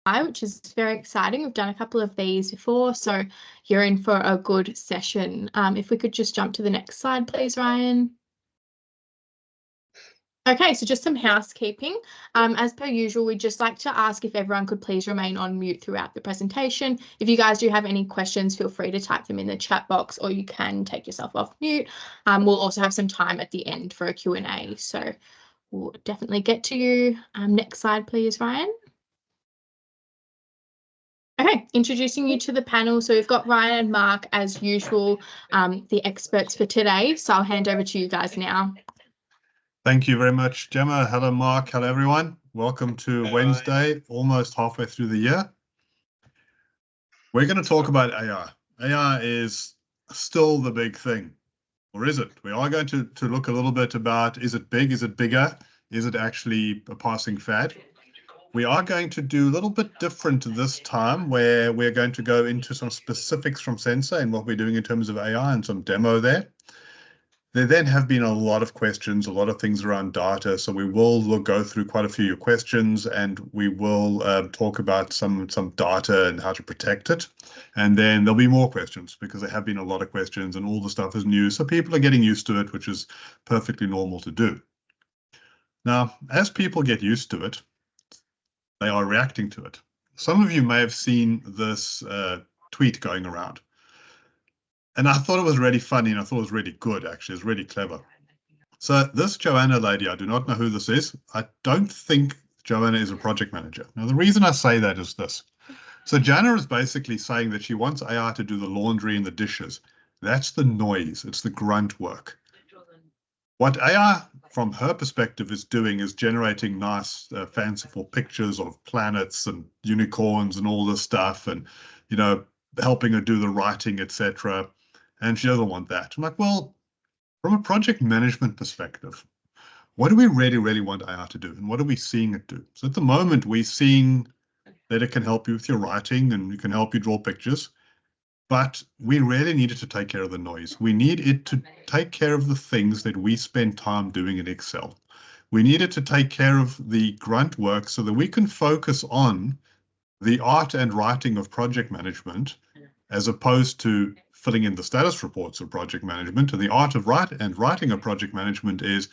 which is very exciting. We've done a couple of these before, so you're in for a good session. If we could just jump to the next slide, please, Ryan. Okay, so just some housekeeping. As per usual, we'd just like to ask if everyone could please remain on mute throughout the presentation. If you guys do have any questions, feel free to type them in the chat box, or you can take yourself off mute. We'll also have some time at the end for a Q&A, so we'll definitely get to you. Next slide, please, Ryan. Okay, introducing you to the panel. So we've got Ryan and Mark, as usual, the experts for today. So I'll hand over to you guys now. Thank you very much, Gemma. Hello, Mark. Hello, everyone. Welcome to Wednesday, almost halfway through the year. We're going to talk about AI. AI is still the big thing, or is it? We are going to look a little bit about, is it big? Is it bigger? Is it actually a passing fad? We are going to do a little bit different this time, where we're going to go into some specifics from Sensei and what we're doing in terms of AI and some demo there. There then have been a lot of questions, a lot of things around data. So we will go through quite a few of your questions, and we will talk about some data and how to protect it. And then there'll be more questions, because there have been a lot of questions and all the stuff is new. So people are getting used to it, which is perfectly normal to do. Now, as people get used to it, they are reacting to it. Some of you may have seen this tweet going around. And I thought it was really funny, and I thought it was really good, actually. It's really clever. So this Joanna lady, I do not know who this is. I don't think Joanna is a project manager. Now, the reason I say that is this. So Joanna is basically saying that she wants AI to do the laundry and the dishes. That's the noise. It's the grunt work. What AI, from her perspective, is doing is generating nice, fanciful pictures of planets and unicorns and all this stuff, and, you know, helping her do the writing, etc. And she doesn't want that. I'm like, well, from a project management perspective, what do we really, really want AI to do? And what are we seeing it do? So at the moment, we're seeing that it can help you with your writing and it can help you draw pictures. But we really need it to take care of the noise. We need it to take care of the things that we spend time doing in Excel. We need it to take care of the grunt work so that we can focus on the art and writing of project management, as opposed to filling in the status reports of project management. And the art of writing of project management is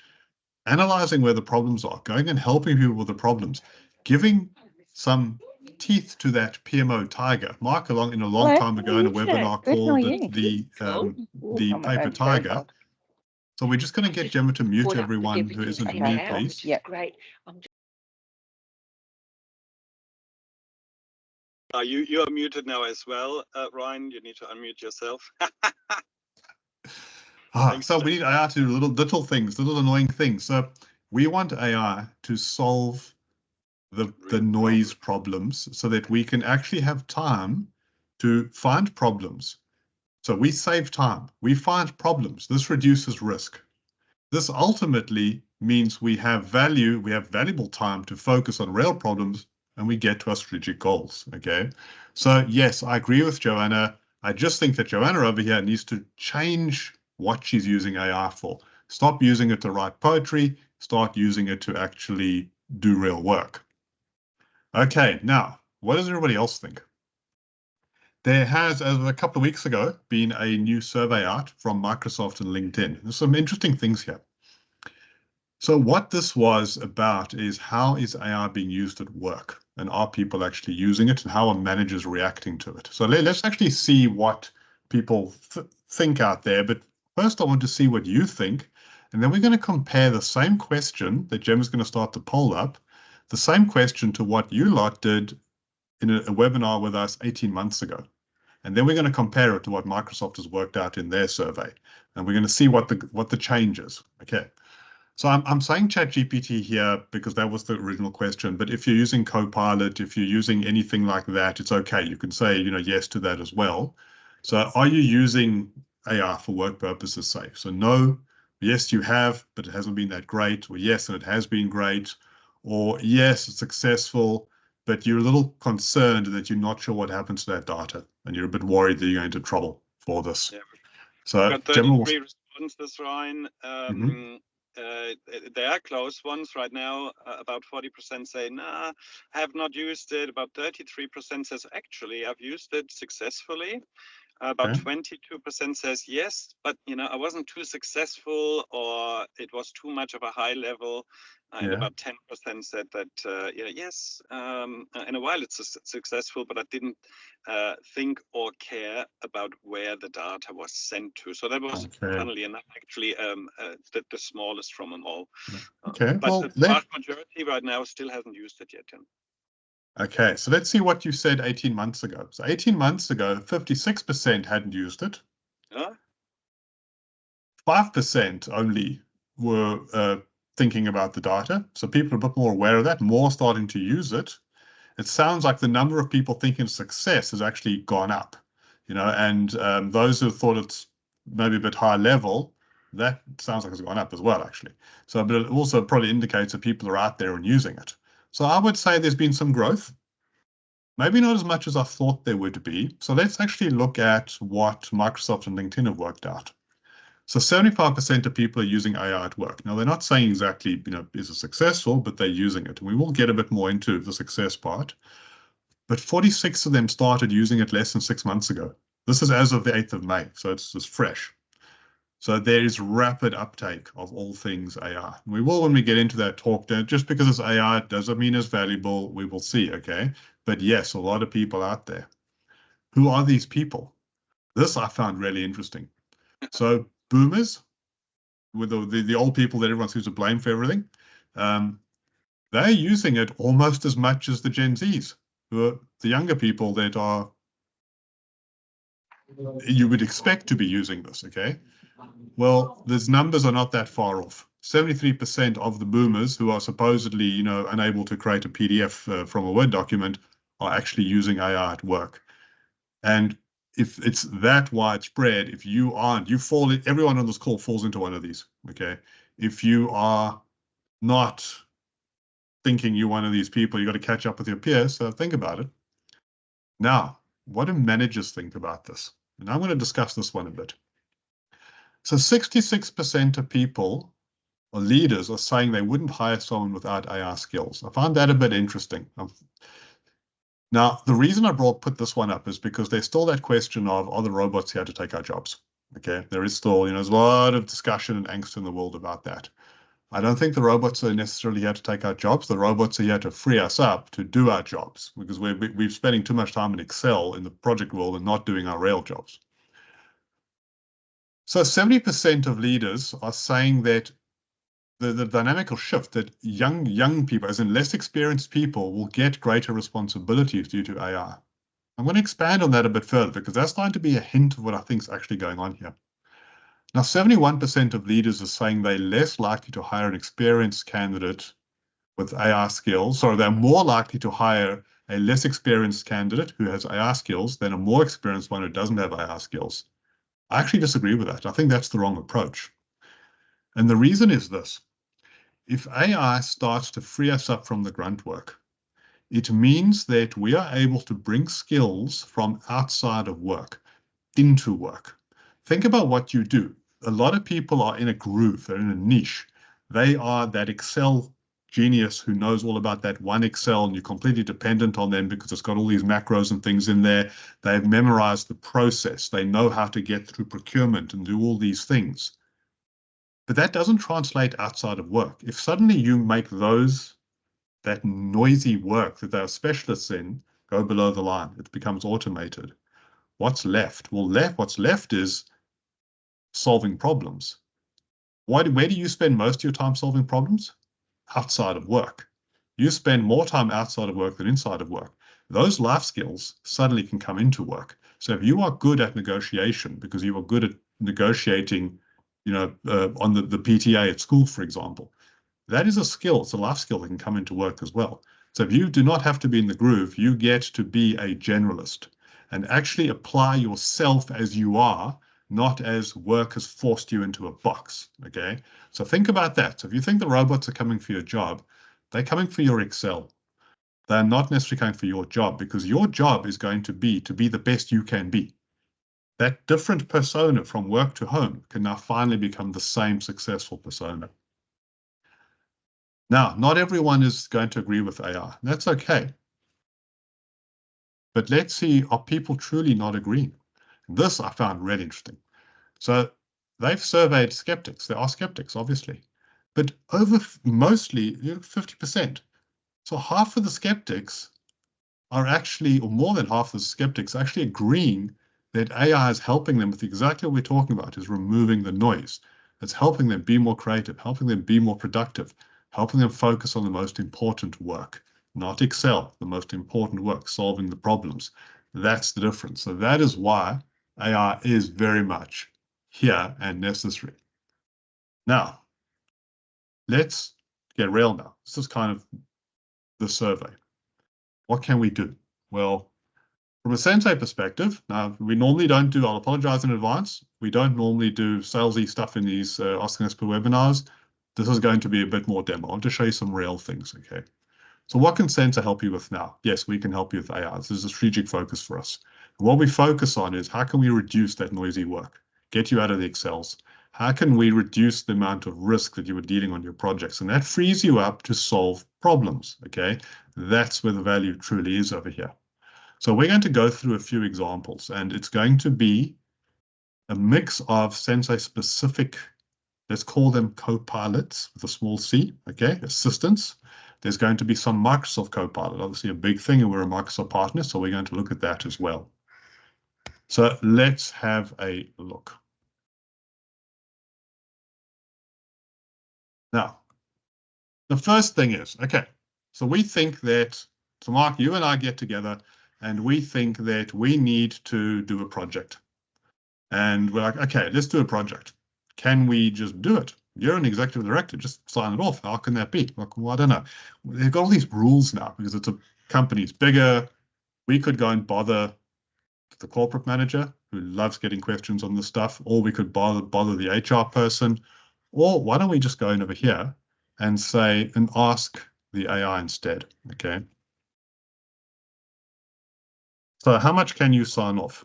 analyzing where the problems are, going and helping people with the problems, giving some teeth to that PMO tiger. Mark, in a long time ago in a webinar called the paper tiger. So we're just going to get Gemma to mute everyone who isn't me, please. Yeah, great. You are muted now as well, Ryan. You need to unmute yourself. So we need AI to do little things, little annoying things. So we want AI to solve the noise problems so that we can actually have time to find problems. So we save time. We find problems. This reduces risk. This ultimately means we have value. We have valuable time to focus on real problems, and we get to our strategic goals, okay? So yes, I agree with Joanna. I just think that Joanna over here needs to change what she's using AI for. Stop using it to write poetry, start using it to actually do real work. Okay, now, what does everybody else think? There has, as a couple of weeks ago, been a new survey out from Microsoft and LinkedIn. There's some interesting things here. So what this was about is, how is AI being used at work? And are people actually using it? And how are managers reacting to it? So let's actually see what people think out there. But first, I want to see what you think. And then we're going to compare the same question that Gemma's going to start the poll up, the same question to what you lot did in a webinar with us 18 months ago. And then we're going to compare it to what Microsoft has worked out in their survey. And we're going to see what the change is. Okay. So I'm saying ChatGPT here because that was the original question. But if you're using Copilot, if you're using anything like that, it's okay. You can say, you know, yes to that as well. So are you using AI for work purposes, say? So no, yes, you have, but it hasn't been that great. Or yes, and it has been great. Or yes, it's successful, but you're a little concerned that you're not sure what happens to that data. And you're a bit worried that you're going into trouble for this. Yeah. So Got 33 responses, Ryan. there are close ones right now. About 40% say, nah, I have not used it. About 33% says, actually, I've used it successfully. About 22% says yes, but I wasn't too successful, or it was too much of a high level. And about 10% said that yes, in a while it's successful, but I didn't think or care about where the data was sent to. So that was, funnily enough, actually the smallest from them all. Okay, but well, the vast majority right now still hasn't used it yet. Okay, so let's see what you said 18 months ago. So 18 months ago, 56% hadn't used it. 5% only were thinking about the data. So people are a bit more aware of that, more starting to use it. It sounds like the number of people thinking success has actually gone up, and those who thought it's maybe a bit high level, that sounds like it's gone up as well, actually. So, but it also probably indicates that people are out there and using it. So I would say there's been some growth. Maybe not as much as I thought there would be. So let's actually look at what Microsoft and LinkedIn have worked out. So 75% of people are using AI at work. Now, they're not saying exactly, is it successful, but they're using it. And we will get a bit more into the success part. But 46 of them started using it less than 6 months ago. This is as of the 8th of May, so it's just fresh. So there is rapid uptake of all things AI. We will, when we get into that talk, just because it's AI doesn't mean it's valuable. We will see, okay? But yes, a lot of people out there. Who are these people? This I found really interesting. So boomers, with the old people that everyone seems to blame for everything, they're using it almost as much as the Gen Zs, who are the younger people that are you would expect to be using this, okay? Well, these numbers are not that far off. 73% of the boomers who are supposedly, unable to create a PDF from a Word document are actually using AI at work. And if it's that widespread, if you aren't, everyone on this call falls into one of these, okay? If you are not thinking you're one of these people, you got to catch up with your peers, so think about it. Now, what do managers think about this? And I'm going to discuss this one a bit. So 66% of people or leaders are saying they wouldn't hire someone without AI skills. I found that a bit interesting. Now, the reason I put this one up is because there's still that question of, are the robots here to take our jobs? Okay, there is still, there's a lot of discussion and angst in the world about that. I don't think the robots are necessarily here to take our jobs. The robots are here to free us up to do our jobs, because we're spending too much time in Excel in the project world and not doing our real jobs. So 70% of leaders are saying that the dynamic will shift, that young people, as in less experienced people, will get greater responsibilities due to AI. I'm going to expand on that a bit further, because that's going to be a hint of what I think is actually going on here. Now, 71% of leaders are saying they're less likely to hire an experienced candidate with AI skills. Sorry, they're more likely to hire a less experienced candidate who has AI skills than a more experienced one who doesn't have AI skills. I actually disagree with that. I think that's the wrong approach. And the reason is this. If AI starts to free us up from the grunt work, it means that we are able to bring skills from outside of work into work. Think about what you do. A lot of people are in a groove, they're in a niche. They are that Excel genius who knows all about that one Excel, and you're completely dependent on them because it's got all these macros and things in there. They've memorized the process. They know how to get through procurement and do all these things. But that doesn't translate outside of work. If suddenly you make that noisy work that they're specialists in go below the line, it becomes automated. What's left? Well, what's left is solving problems. Where do you spend most of your time solving problems? Outside of work. You spend more time outside of work than inside of work. Those life skills suddenly can come into work. So if you are good at negotiation, because you are good at negotiating, on the PTA at school, for example, that is a skill. It's a life skill that can come into work as well. So if you do not have to be in the groove, you get to be a generalist and actually apply yourself as you are, not as work has forced you into a box, okay? So think about that. So if you think the robots are coming for your job, they're coming for your Excel. They're not necessarily coming for your job, because your job is going to be the best you can be. That different persona from work to home can now finally become the same successful persona. Now, not everyone is going to agree with AI. That's okay. But let's see, are people truly not agreeing? This I found really interesting. So they've surveyed skeptics. There are skeptics, obviously, but mostly 50%. So half of the skeptics are actually, or more than half of the skeptics, actually agreeing that AI is helping them with exactly what we're talking about, is removing the noise. It's helping them be more creative, helping them be more productive, helping them focus on the most important work, not Excel, the most important work, solving the problems. That's the difference. So that is why AI is very much here and necessary. Now, let's get real now. This is kind of the survey. What can we do? Well, from a Sensei perspective, now we normally don't do, I'll apologize in advance, we don't normally do salesy stuff in these asking us per webinars. This is going to be a bit more demo. I want to show you some real things, okay? So what can Sensei help you with now? Yes, we can help you with AI. This is a strategic focus for us. And what we focus on is how can we reduce that noisy work, get you out of the Excels? How can we reduce the amount of risk that you were dealing on your projects? And that frees you up to solve problems, okay? That's where the value truly is over here. So we're going to go through a few examples, and it's going to be a mix of Sensei specific, let's call them co-pilots with a small c, okay, assistants. There's going to be some Microsoft Copilot, obviously a big thing, and we're a Microsoft partner, so we're going to look at that as well. So let's have a look. Now, the first thing is, okay, so we think that, so Mark, you and I get together, and we think that we need to do a project. And we're like, okay, let's do a project. Can we just do it? You're an executive director, just sign it off. How can that be? Like, well, I don't know. They've got all these rules now because it's a company's bigger. We could go and bother the corporate manager who loves getting questions on this stuff, or we could bother the HR person, or why don't we just go in over here and say, and ask the AI instead, okay? So how much can you sign off?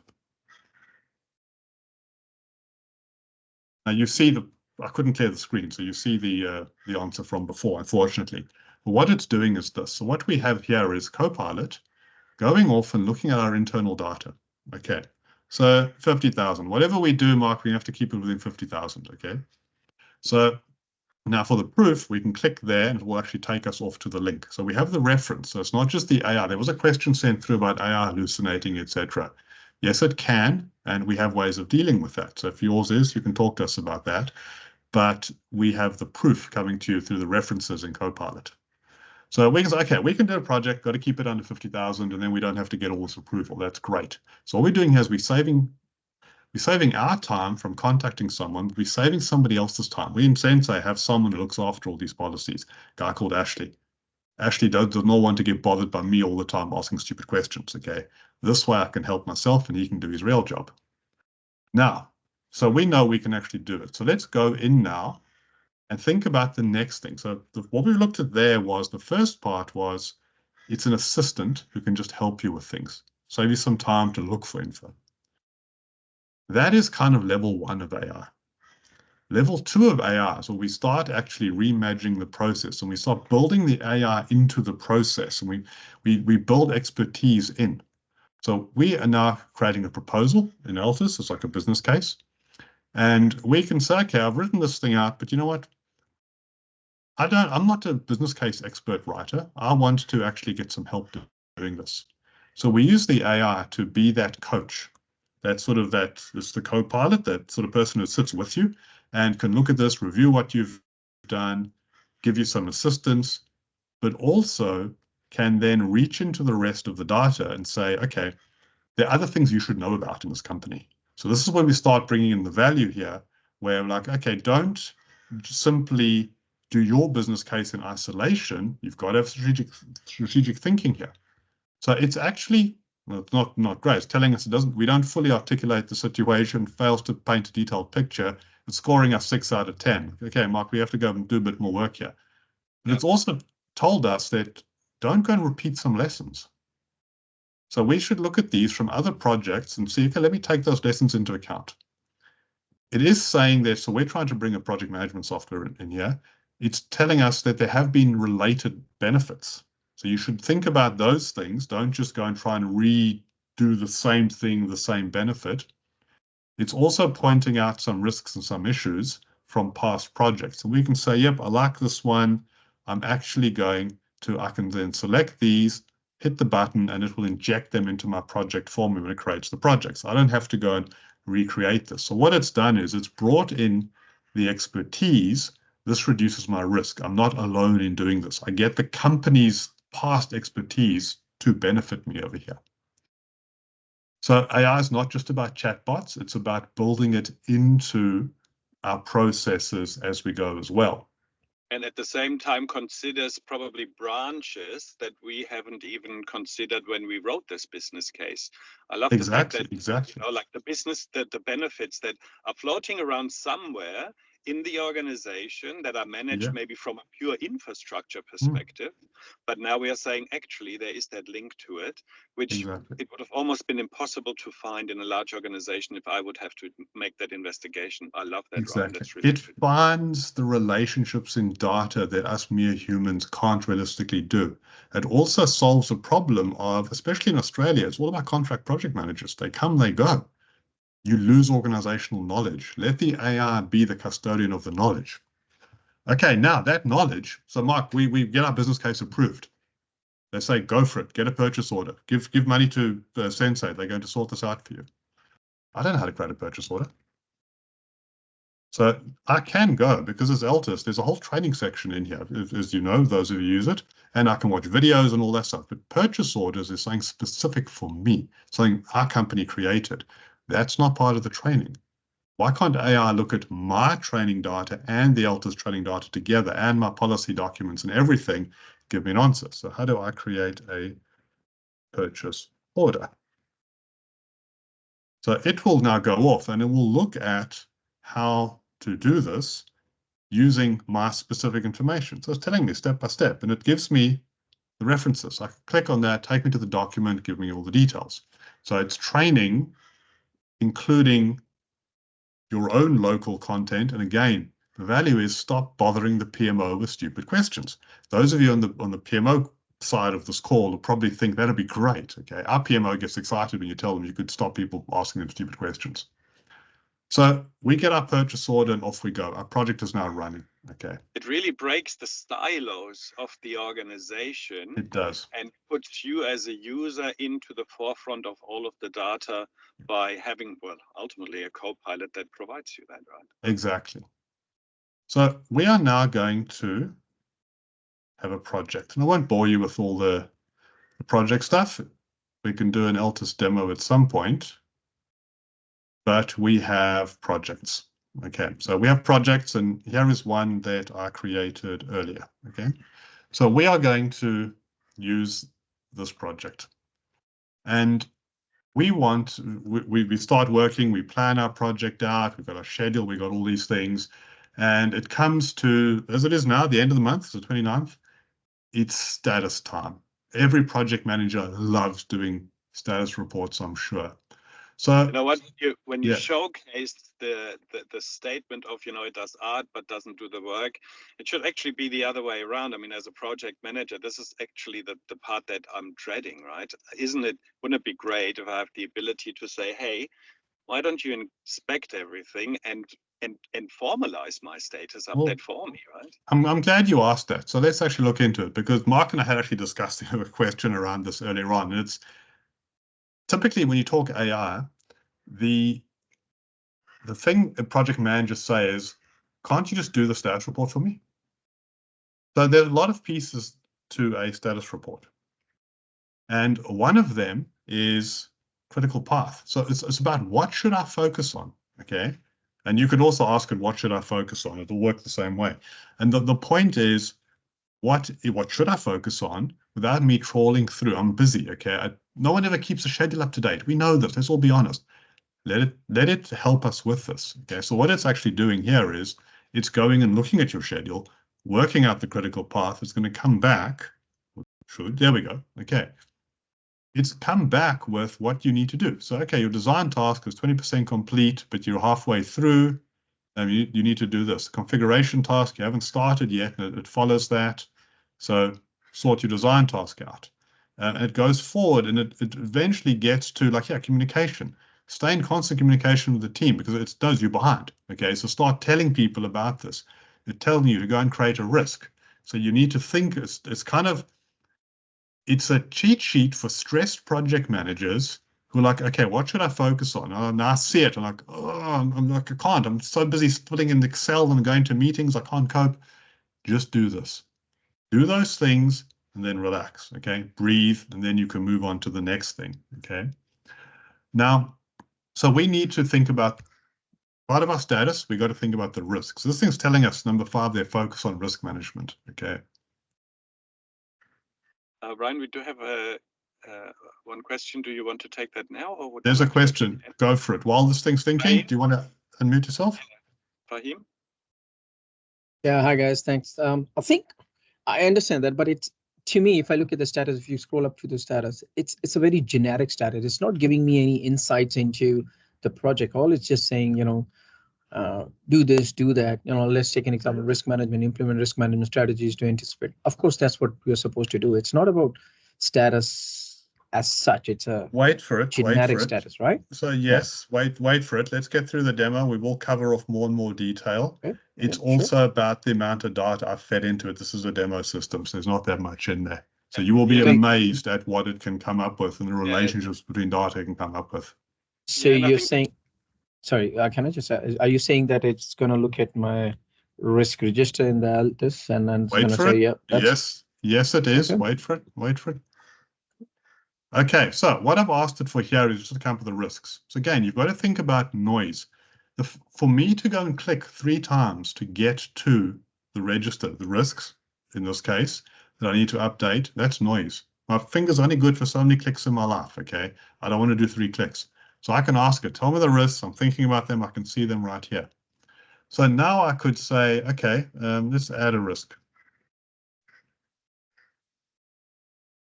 Now you see I couldn't clear the screen, so you see the answer from before, unfortunately. But what it's doing is this. So what we have here is Copilot going off and looking at our internal data. Okay, so 50,000. Whatever we do, Mark, we have to keep it within 50,000, okay? So now for the proof, we can click there and it will actually take us off to the link. So we have the reference. So it's not just the AI. There was a question sent through about AI hallucinating, etc. Yes, it can, and we have ways of dealing with that. So if yours is, you can talk to us about that. But we have the proof coming to you through the references in Copilot. So we can say, okay, we can do a project, got to keep it under 50,000, and then we don't have to get all this approval. That's great. So what we're doing here is we're saving our time from contacting someone. We're saving somebody else's time. We in Sensei have someone who looks after all these policies, a guy called Ashley. Ashley does not want to get bothered by me all the time asking stupid questions, okay? This way I can help myself and he can do his real job. Now, so we know we can actually do it. So let's go in now and think about the next thing. So what we looked at there was, the first part was, it's an assistant who can just help you with things. Save you some time to look for info. That is kind of level 1 of AI. Level 2 of AI is where we start actually reimagining the process and we start building the AI into the process, and we build expertise in. So we are now creating a proposal analysis. It's like a business case. And we can say, okay, I've written this thing out, but you know what? I'm not a business case expert writer. I want to actually get some help doing this. So we use the AI to be that coach. It's the co-pilot, that sort of person who sits with you and can look at this, review what you've done, give you some assistance, but also can then reach into the rest of the data and say, okay, there are other things you should know about in this company. So this is where we start bringing in the value here, where we're like, okay, don't simply do your business case in isolation. You've got to have strategic thinking here. So it's actually, well, it's not great. It's telling us we don't fully articulate the situation, fails to paint a detailed picture. It's scoring us 6 out of 10. Okay, Mark, we have to go and do a bit more work here. But it's also told us that don't go and repeat some lessons. So we should look at these from other projects and see, okay, let me take those lessons into account. It is saying that, so we're trying to bring a project management software in here. it's telling us that there have been related benefits. So you should think about those things. Don't just go and try and redo the same thing, the same benefit. It's also pointing out some risks and some issues from past projects. And we can say, yep, I like this one. I'm actually going to, I can then select these, hit the button, and it will inject them into my project form when it creates the project. So I don't have to go and recreate this. So what it's done is it's brought in the expertise. This reduces my risk. I'm not alone in doing this. I get the company's past expertise to benefit me over here. So AI is not just about chatbots, it's about building it into our processes as we go as well. And at the same time considers probably branches that we haven't even considered when we wrote this business case. I love the fact that, exactly. you know, like the business, the benefits that are floating around somewhere in the organization that are managed maybe from a pure infrastructure perspective. But now we are saying, actually, there is that link to it, which it would have almost been impossible to find in a large organization if I would have to make that investigation. I love that. Ryan. That's really It finds the relationships in data that us mere humans can't realistically do. It also solves a problem of, especially in Australia, it's all about contract project managers. They come, they go. You lose organizational knowledge. Let the AI be the custodian of the knowledge. Okay, now that knowledge, so Mark, we get our business case approved. They say, go for it, get a purchase order, give money to the Sensei, they're going to sort this out for you. I don't know how to create a purchase order. So I can go, because as Altus, there's a whole training section in here, as you know, those of you use it, and I can watch videos and all that stuff. But purchase orders is something specific for me, something our company created. That's not part of the training. Why can't AI look at my training data and the Altus training data together and my policy documents and everything, give me an answer? So how do I create a purchase order? So it will now go off and it will look at how to do this using my specific information. So it's telling me step by step, and it gives me the references. I can click on that, take me to the document, give me all the details. So it's training, including your own local content. And again, the value is stop bothering the PMO with stupid questions. Those of you on the PMO side of this call will probably think that'd be great. Okay, our PMO gets excited when you tell them you could stop people asking them stupid questions. So we get our purchase order and off we go. Our project is now running. Okay. It really breaks the silos of the organization. It does. And puts you as a user into the forefront of all of the data by having, well, ultimately a co-pilot that provides you that, right? Exactly. So we are now going to have a project. And I won't bore you with all the project stuff. We can do an Altus demo at some point. But we have projects. Okay, so we have projects, and here is one that I created earlier. Okay, so we are going to use this project, and we start working, we plan our project out, we've got our schedule, we've got all these things, and it comes to, as it is now, the end of the month, the 29th, it's status time. Every project manager loves doing status reports, I'm sure. So you know what, when you showcase the statement of, you know, it does art but doesn't do the work, it should actually be the other way around. I mean, as a project manager, this is actually the part that I'm dreading, right? Wouldn't it be great if I have the ability to say, hey, why don't you inspect everything and formalize my status update for me, right? I'm glad you asked that. So let's actually look into it, because Mark and I had actually discussed a question around this earlier on. And it's typically when you talk AI, the thing a project manager say is, can't you just do the status report for me? So there's a lot of pieces to a status report. And one of them is critical path. So it's about what should I focus on, okay? And you could also ask it, what should I focus on? It'll work the same way. And the point is, what should I focus on without me trawling through? I'm busy, okay? No one ever keeps a schedule up to date. We know this, let's all be honest. Let it help us with this, okay? So what it's actually doing here is, it's going and looking at your schedule, working out the critical path. It's going to come back, there we go, okay. It's come back with what you need to do. So, okay, your design task is 20% complete, but you're halfway through. You need to do this. Configuration task, you haven't started yet, and it follows that. So sort your design task out. And it goes forward, and it eventually gets to, like, yeah, communication. Stay in constant communication with the team, because it does you behind. Okay, so start telling people about this. It's telling you to go and create a risk. So you need to think, it's a cheat sheet for stressed project managers who are like, okay, what should I focus on? And I see it, I'm like, oh, I'm like, I can't. I'm so busy splitting in Excel and going to meetings, I can't cope. Just do this. Do those things and then relax, okay? Breathe, and then you can move on to the next thing, okay? Now, so we need to think about part of our status. We got to think about the risks. This thing's telling us, number 5, they focus on risk management, okay? Ryan, we do have one question. Do you want to take that now, or would there's you a question? Go for it. While this thing's thinking, Fahim? Do you want to unmute yourself? Fahim? Yeah, hi guys, thanks. I think I understand that, but it's, to me, if I look at the status, if you scroll up to the status, it's a very generic status. It's not giving me any insights into the project. All it's just saying, do this, do that. Let's take an example: risk management, implement risk management strategies to anticipate. Of course, that's what we're supposed to do. It's not about status as such. It's a Wait for it. generic status, right? So yes, wait for it. Let's get through the demo. We will cover off more and more detail. Okay. It's Yeah, also sure. about the amount of data I've fed into it. This is a demo system, so there's not that much in there. So you will be Yeah. amazed at what it can come up with and the relationships between data it can come up with. So Yeah, and I you're think- saying, sorry, can I just, are you saying that it's going to look at my risk register in the this and then it's Wait going to for say, it. yeah, that's Yes, it is. Okay. Wait for it. Okay, so what I've asked it for here is just to come up with the risks. So again, you've got to think about noise. For me to go and click 3 times to get to the register, the risks, in this case, that I need to update, that's noise. My finger's only good for so many clicks in my life, okay? I don't want to do 3 clicks. So I can ask it, tell me the risks, I'm thinking about them, I can see them right here. So now I could say, okay, let's add a risk.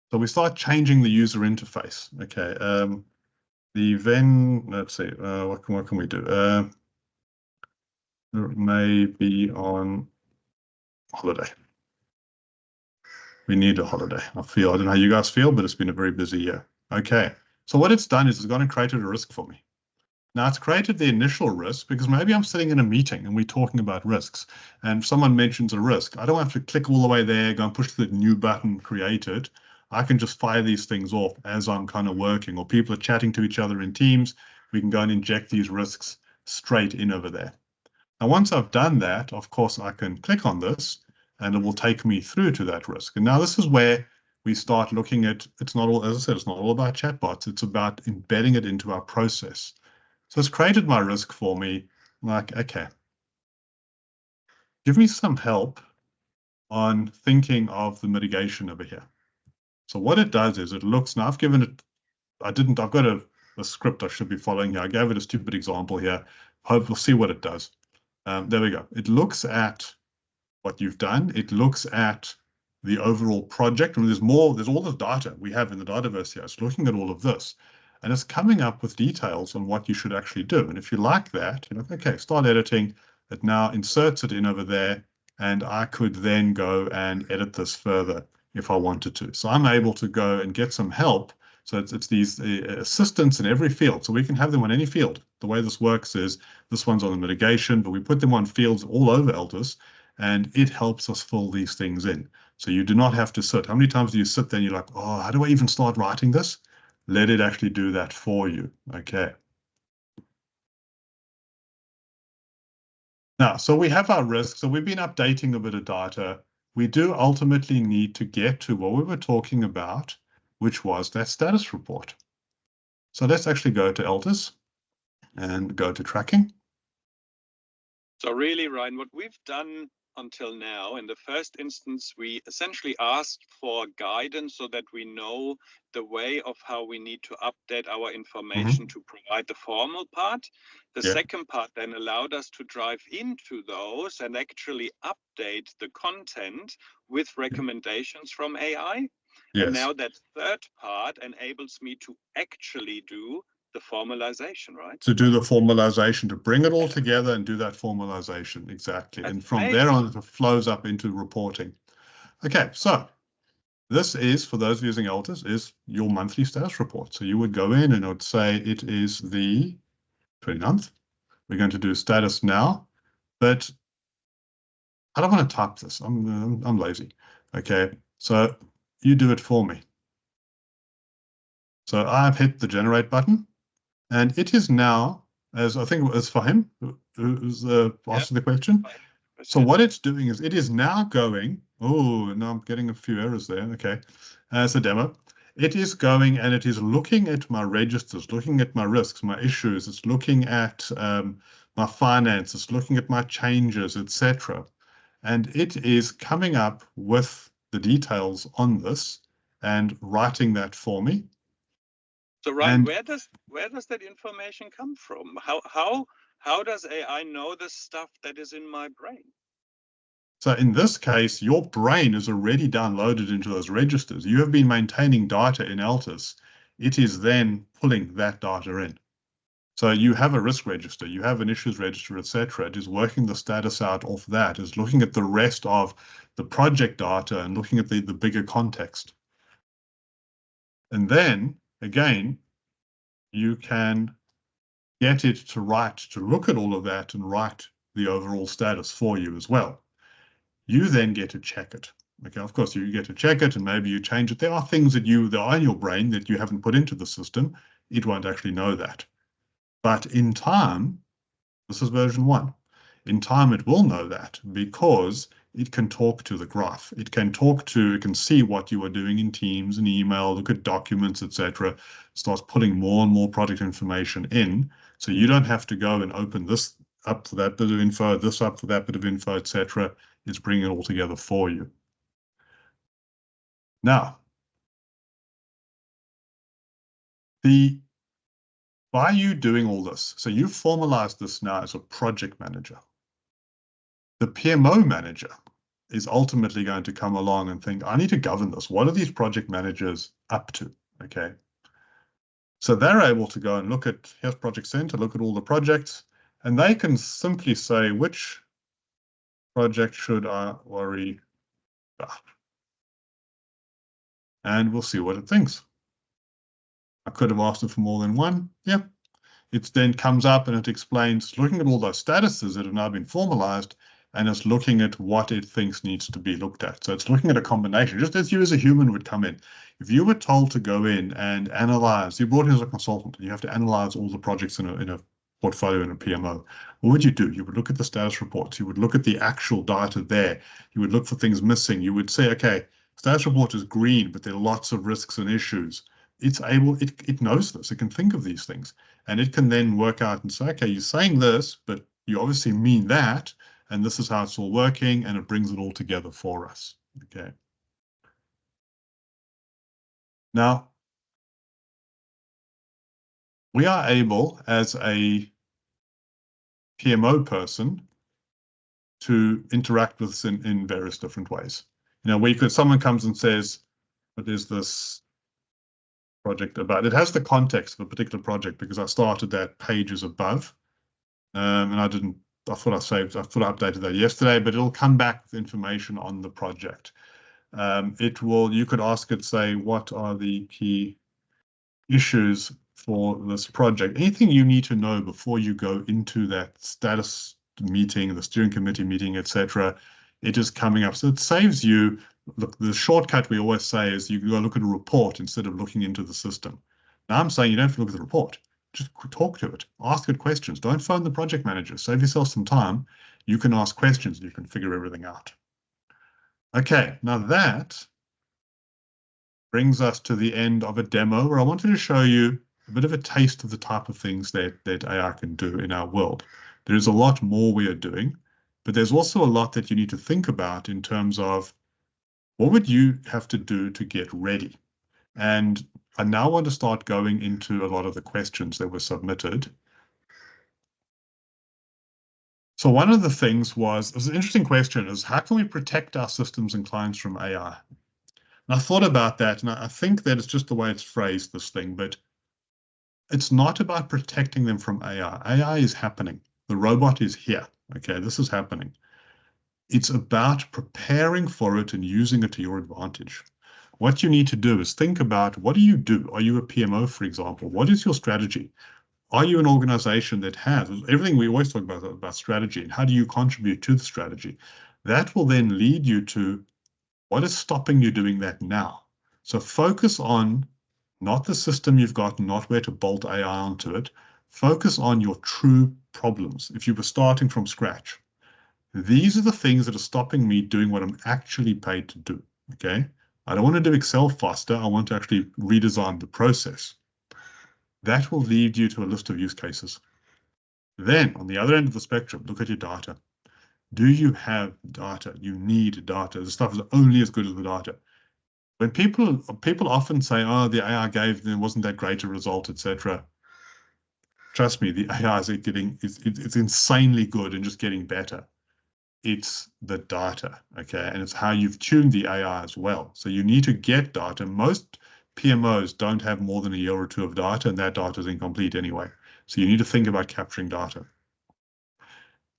So we start changing the user interface. Okay, the Venn, let's see, what can we do? It may be on holiday. We need a holiday. I don't know how you guys feel, but it's been a very busy year. Okay, so what it's done is it's gone and created a risk for me. Now it's created the initial risk because maybe I'm sitting in a meeting and we're talking about risks and if someone mentions a risk, I don't have to click all the way there, go and push the new button, create it. I can just fire these things off as I'm kind of working, or people are chatting to each other in Teams. We can go and inject these risks straight in over there. Now, once I've done that, of course, I can click on this and it will take me through to that risk. And now this is where we start looking at, it's not all, as I said, it's not all about chatbots. It's about embedding it into our process. So it's created my risk for me, like, okay, give me some help on thinking of the mitigation over here. So what it does is it looks, now I've given it, I've got a script I should be following here. I gave it a stupid example here. Hope we'll see what it does. There we go. It looks at what you've done. It looks at the overall project. And there's all this data we have in the Dataverse here. It's looking at all of this. And it's coming up with details on what you should actually do. And if you like that, you're like, okay, start editing. It now inserts it in over there. And I could then go and edit this further if I wanted to. So I'm able to go and get some help. So it's these assistants in every field. So we can have them on any field. The way this works is this one's on the mitigation, but we put them on fields all over Altus, and it helps us fill these things in. So you do not have to sit. How many times do you sit there and you're like, oh, how do I even start writing this? Let it actually do that for you. Okay. Now, so we have our risks. So we've been updating a bit of data. We do ultimately need to get to what we were talking about, which was that status report. So let's actually go to Altus and go to tracking. So really, Ryan, what we've done until now, in the first instance, we essentially asked for guidance so that we know the way of how we need to update our information to provide the formal part. The second part then allowed us to drive into those and actually update the content with recommendations from AI. Yes. And now that third part enables me to actually do the formalization, right? To do the formalization, to bring it all together and do that formalization, exactly. That's and from amazing. there on, it flows up into reporting. Okay, so this is, for those using Altus, is your monthly status report. So you would go in and it would say it is the 29th. We're going to do status now, but I don't want to type this. I'm lazy. Okay, so you do it for me. So I've hit the generate button, and it is now, as I think it was for him who's asking the question. So what it's doing is it is now going, oh, now I'm getting a few errors there. Okay, as a demo, it is going and it is looking at my registers, looking at my risks, my issues. It's looking at my finance, it's looking at my changes, etc. And it is coming up with the details on this and writing that for me. So Ryan, where does that information come from? How does AI know the stuff that is in my brain? So in this case, your brain is already downloaded into those registers. You have been maintaining data in Altus. It is then pulling that data in. So you have a risk register, you have an issues register, etc. It is working the status out of that, is looking at the rest of the project data and looking at the bigger context. And then, again, you can get it to look at all of that and write the overall status for you as well. You then get to check it. Okay, of course, you get to check it and maybe you change it. There are things that are in your brain that you haven't put into the system. It won't actually know that. But in time, this is version 1. In time, it will know that because it can talk to the graph. It can see what you are doing in Teams and email, look at documents, etc. Starts putting more and more product information in. So you don't have to go and open this up for that bit of info, this up for that bit of info, etc. It's bringing it all together for you. Now, by you doing all this, so you've formalized this now as a project manager. The PMO manager is ultimately going to come along and think, I need to govern this. What are these project managers up to? Okay. So they're able to go and look at, here's Project Center, look at all the projects, and they can simply say, which project should I worry about? And we'll see what it thinks. I could have asked it for more than one. Yep. It then comes up and it explains, looking at all those statuses that have now been formalized, and it's looking at what it thinks needs to be looked at. So it's looking at a combination, just as you as a human would come in. If you were told to go in and analyze, you brought in as a consultant, and you have to analyze all the projects in a portfolio in a PMO, what would you do? You would look at the status reports. You would look at the actual data there. You would look for things missing. You would say, okay, status report is green, but there are lots of risks and issues. It knows this. It can think of these things. And it can then work out and say, okay, you're saying this, but you obviously mean that. And this is how it's all working, and it brings it all together for us. Okay. Now, we are able, as a PMO person, to interact with this in various different ways. You know, someone comes and says, what is this project about? It has the context of a particular project because I started that pages above, and I thought I updated that yesterday, but it'll come back with information on the project. You could ask it, say, what are the key issues for this project? Anything you need to know before you go into that status meeting, the steering committee meeting, etc. It is coming up. So it saves you. Look, the shortcut we always say is you go look at a report instead of looking into the system. Now I'm saying you don't have to look at the report. Just talk to it. Ask it questions. Don't phone the project manager. Save yourself some time. You can ask questions and you can figure everything out. Okay, now that brings us to the end of a demo where I wanted to show you a bit of a taste of the type of things that AI can do in our world. There is a lot more we are doing, but there's also a lot that you need to think about in terms of what would you have to do to get ready? And I now want to start going into a lot of the questions that were submitted. So one of the things was an interesting question is, how can we protect our systems and clients from AI? And I thought about that, and I think that it's just the way it's phrased, this thing, but it's not about protecting them from AI. AI is happening. The robot is here. Okay, this is happening. It's about preparing for it and using it to your advantage. What you need to do is think about, what do you do? Are you a PMO, for example? What is your strategy? Are you an organization that has everything we always talk about strategy, and how do you contribute to the strategy? That will then lead you to what is stopping you doing that now. So focus on not the system you've got, not where to bolt AI onto it. Focus on your true problems. If you were starting from scratch, these are the things that are stopping me doing what I'm actually paid to do. Okay. I don't want to do Excel faster. I want to actually redesign the process. That will lead you to a list of use cases. Then on the other end of the spectrum, look at your data. Do you have data? You need data. The stuff is only as good as the data. When people often say, oh, the AI gave them wasn't that great a result, etc. Trust me, the AI is it's insanely good and just getting better. It's the data, okay? And it's how you've tuned the AI as well. So you need to get data. Most PMOs don't have more than a year or two of data, and that data is incomplete anyway. So you need to think about capturing data.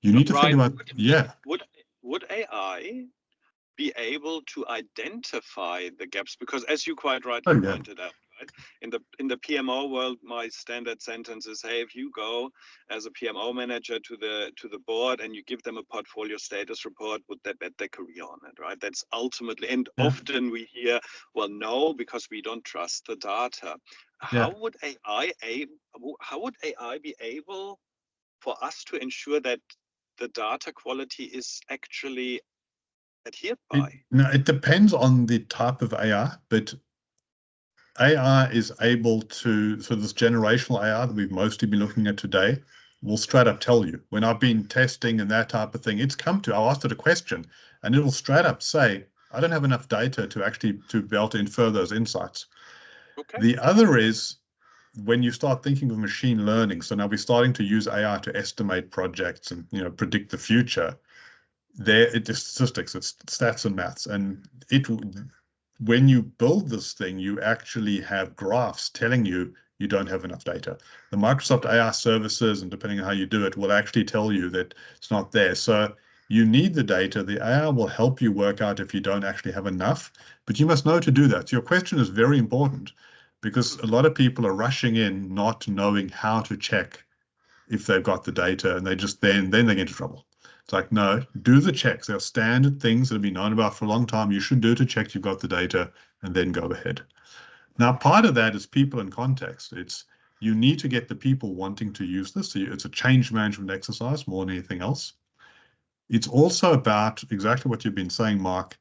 You need to think about, yeah. Would AI be able to identify the gaps? Because as you quite rightly pointed out, right, in the PMO world, my standard sentence is, hey, if you go as a PMO manager to the board and you give them a portfolio status report, would they bet their career on it, right? That's ultimately, and often we hear, well, no, because we don't trust the data. How would AI be able for us to ensure that the data quality is actually adhered by? It depends on the type of AI, but AI is able to, so this generational AI that we've mostly been looking at today will straight up tell you. When I've been testing and that type of thing, it's come to, I asked it a question and it will straight up say, I don't have enough data to actually to be able to infer those insights. Okay. The other is when you start thinking of machine learning. So now we're starting to use AI to estimate projects and predict the future. It's statistics, it's stats and maths, and when you build this thing, you actually have graphs telling you you don't have enough data. The Microsoft AI services, and depending on how you do it, will actually tell you that it's not there. So you need the data. The AI will help you work out if you don't actually have enough, but you must know to do that. So your question is very important because a lot of people are rushing in not knowing how to check if they've got the data, and they just then they get into trouble. It's like, no, do the checks. There are standard things that have been known about for a long time. You should do it to check you've got the data and then go ahead. Now, part of that is people and context. It's you need to get the people wanting to use this. So it's a change management exercise more than anything else. It's also about exactly what you've been saying, Mark.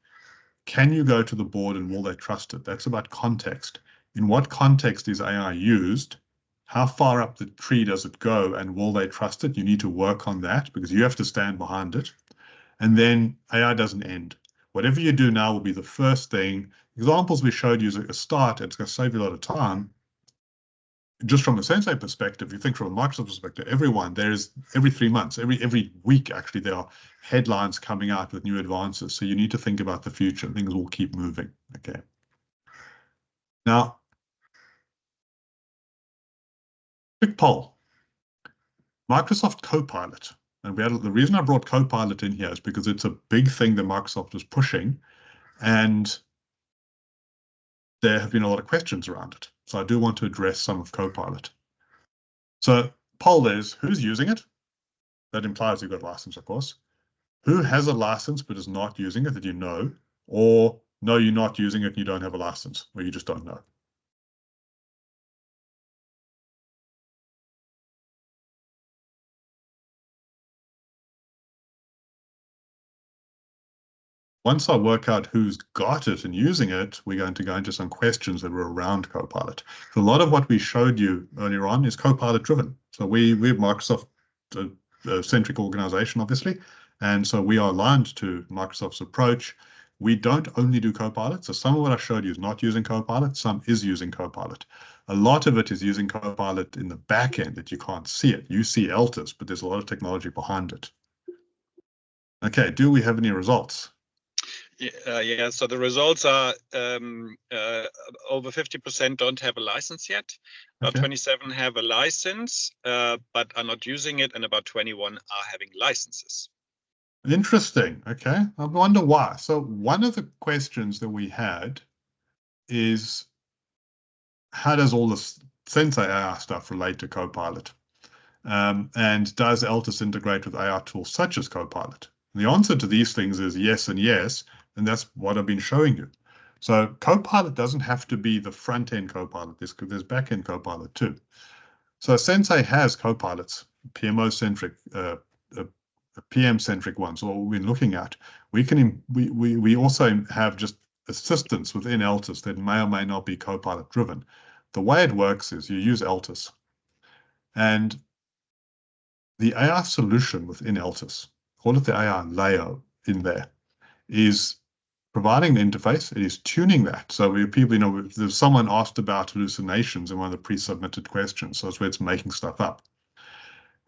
Can you go to the board and will they trust it? That's about context. In what context is AI used? How far up the tree does it go, and will they trust it? You need to work on that because you have to stand behind it. And then AI doesn't end. Whatever you do now will be the first thing. Examples we showed you as a start, it's going to save you a lot of time. Just from a Sensei perspective, you think from a Microsoft perspective, every 3 months, every week, actually, there are headlines coming out with new advances. So you need to think about the future. Things will keep moving. Okay. Now, quick poll. Microsoft Copilot. And the reason I brought Copilot in here is because it's a big thing that Microsoft is pushing, and there have been a lot of questions around it. So I do want to address some of Copilot. So poll is, who's using it? That implies you've got a license, of course. Who has a license but is not using it that you know? Or no, you're not using it and you don't have a license, or you just don't know. Once I work out who's got it and using it, we're going to go into some questions that were around Copilot. So a lot of what we showed you earlier on is Copilot driven. So we're Microsoft centric organization, obviously. And so we are aligned to Microsoft's approach. We don't only do Copilot. So some of what I showed you is not using Copilot. Some is using Copilot. A lot of it is using Copilot in the back end that you can't see it. You see Altus, but there's a lot of technology behind it. Okay, do we have any results? Yeah, so the results are over 50% don't have a license yet. About 27 have a license, but are not using it, and about 21 are having licenses. Interesting. Okay. I wonder why. So one of the questions that we had is, how does all this Sensei AI stuff relate to Copilot? And does Altus integrate with AI tools such as Copilot? And the answer to these things is yes and yes, and that's what I've been showing you. So Copilot doesn't have to be the front-end Copilot. There's back-end Copilot too. So Sensei has Copilots, PMO-centric, PM-centric ones, what we've been looking at. We also have just assistants within Altus that may or may not be Copilot driven. The way it works is you use Altus, and the AI solution within Altus, call it the AI layer in there, is providing the interface. It is tuning that. So people, there's someone asked about hallucinations in one of the pre-submitted questions. So that's where it's making stuff up.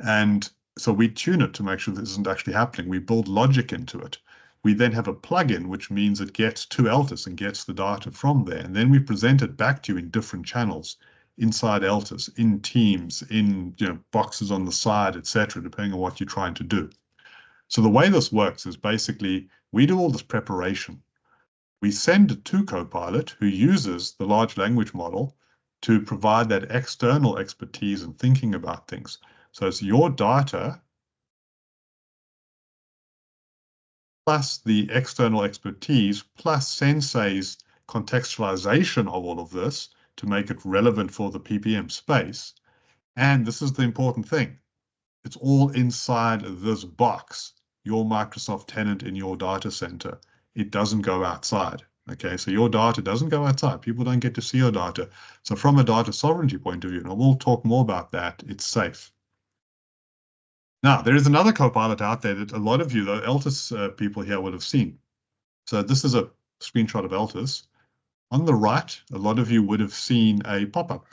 And so we tune it to make sure this isn't actually happening. We build logic into it. We then have a plugin, which means it gets to Altus and gets the data from there. And then we present it back to you in different channels inside Altus, in Teams, in boxes on the side, etc., depending on what you're trying to do. So the way this works is basically we do all this preparation. We send it to Copilot, who uses the large language model to provide that external expertise and thinking about things. So it's your data plus the external expertise plus Sensei's contextualization of all of this to make it relevant for the PPM space. And this is the important thing. It's all inside this box, your Microsoft tenant in your data center. It doesn't go outside. Okay, so your data doesn't go outside. People don't get to see your data. So from a data sovereignty point of view, and we'll talk more about that, it's safe. Now, there is another Copilot out there that a lot of you, the Altus people here, would have seen. So this is a screenshot of Altus. On the right, a lot of you would have seen a pop-up,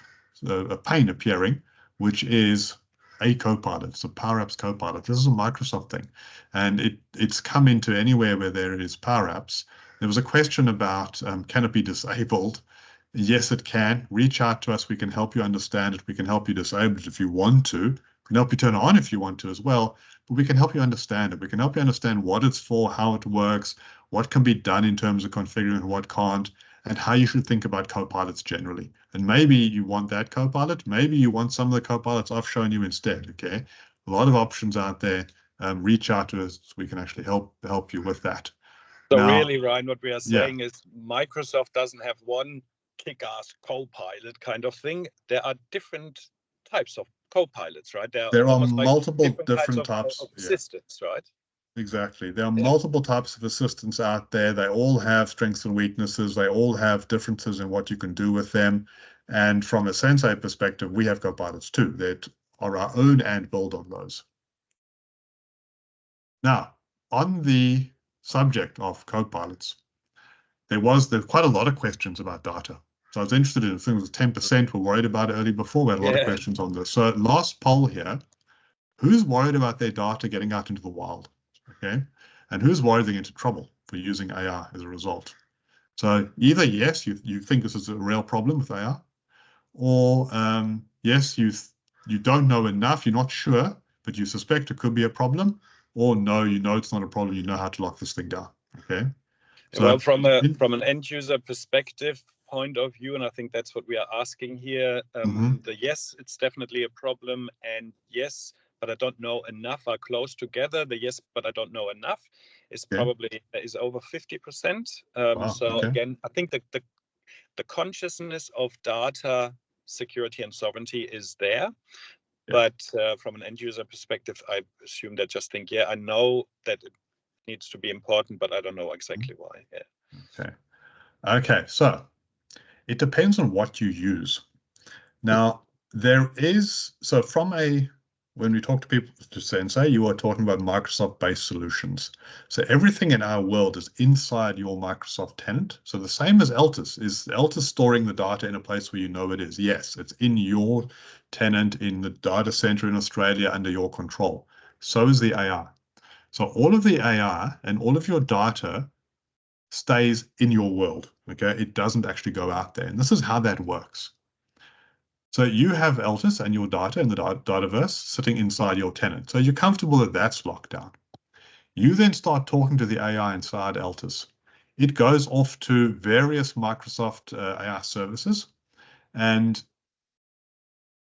a pane appearing, which is a Copilot. It's a Power Apps Copilot. This is a Microsoft thing, and it's come into anywhere where there is Power Apps. There was a question about, can it be disabled? Yes, it can. Reach out to us. We can help you understand it. We can help you disable it if you want to. We can help you turn it on if you want to as well, but we can help you understand it. We can help you understand what it's for, how it works, what can be done in terms of configuring and what can't, and how you should think about Copilots generally. And maybe you want that Copilot. Maybe you want some of the Copilots I've shown you instead, okay? A lot of options out there. Reach out to us so we can actually help you with that. So now, really, Ryan, what we are saying is Microsoft doesn't have one kick-ass Copilot kind of thing. There are different types of Copilots, right? There are multiple different types of assistants, right? Exactly. There are multiple types of assistants out there. They all have strengths and weaknesses. They all have differences in what you can do with them. And from a Sensei perspective, we have Copilots too that are our own and build on those. Now, on the subject of Copilots, there's quite a lot of questions about data. So I was interested in things. 10% were worried about it early before. We had a lot of questions on this. So last poll here, who's worried about their data getting out into the wild? Okay, and who's worried they're into trouble for using AI as a result? So either yes, you think this is a real problem with AI, or yes, you don't know enough, you're not sure, but you suspect it could be a problem, or no, you know it's not a problem, you know how to lock this thing down. Okay. So, well, from an end user perspective point of view, and I think that's what we are asking here, the yes, it's definitely a problem, and yes, but I don't know enough are close together. The yes, but I don't know enough is probably is over 50%. Again, I think the consciousness of data security and sovereignty is there. But from an end user perspective, I assume they just think, I know that it needs to be important, but I don't know exactly why. Okay, so it depends on what you use. Now, when we talk to people to Sensei, you are talking about Microsoft-based solutions. So everything in our world is inside your Microsoft tenant. So the same as Altus. Is Altus storing the data in a place where you know it is? Yes, it's in your tenant in the data center in Australia under your control. So is the AI. So all of the AI and all of your data stays in your world, okay? It doesn't actually go out there. And this is how that works. So you have Altus and your data in the dataverse sitting inside your tenant. So you're comfortable that that's locked down. You then start talking to the AI inside Altus. It goes off to various Microsoft AI services. And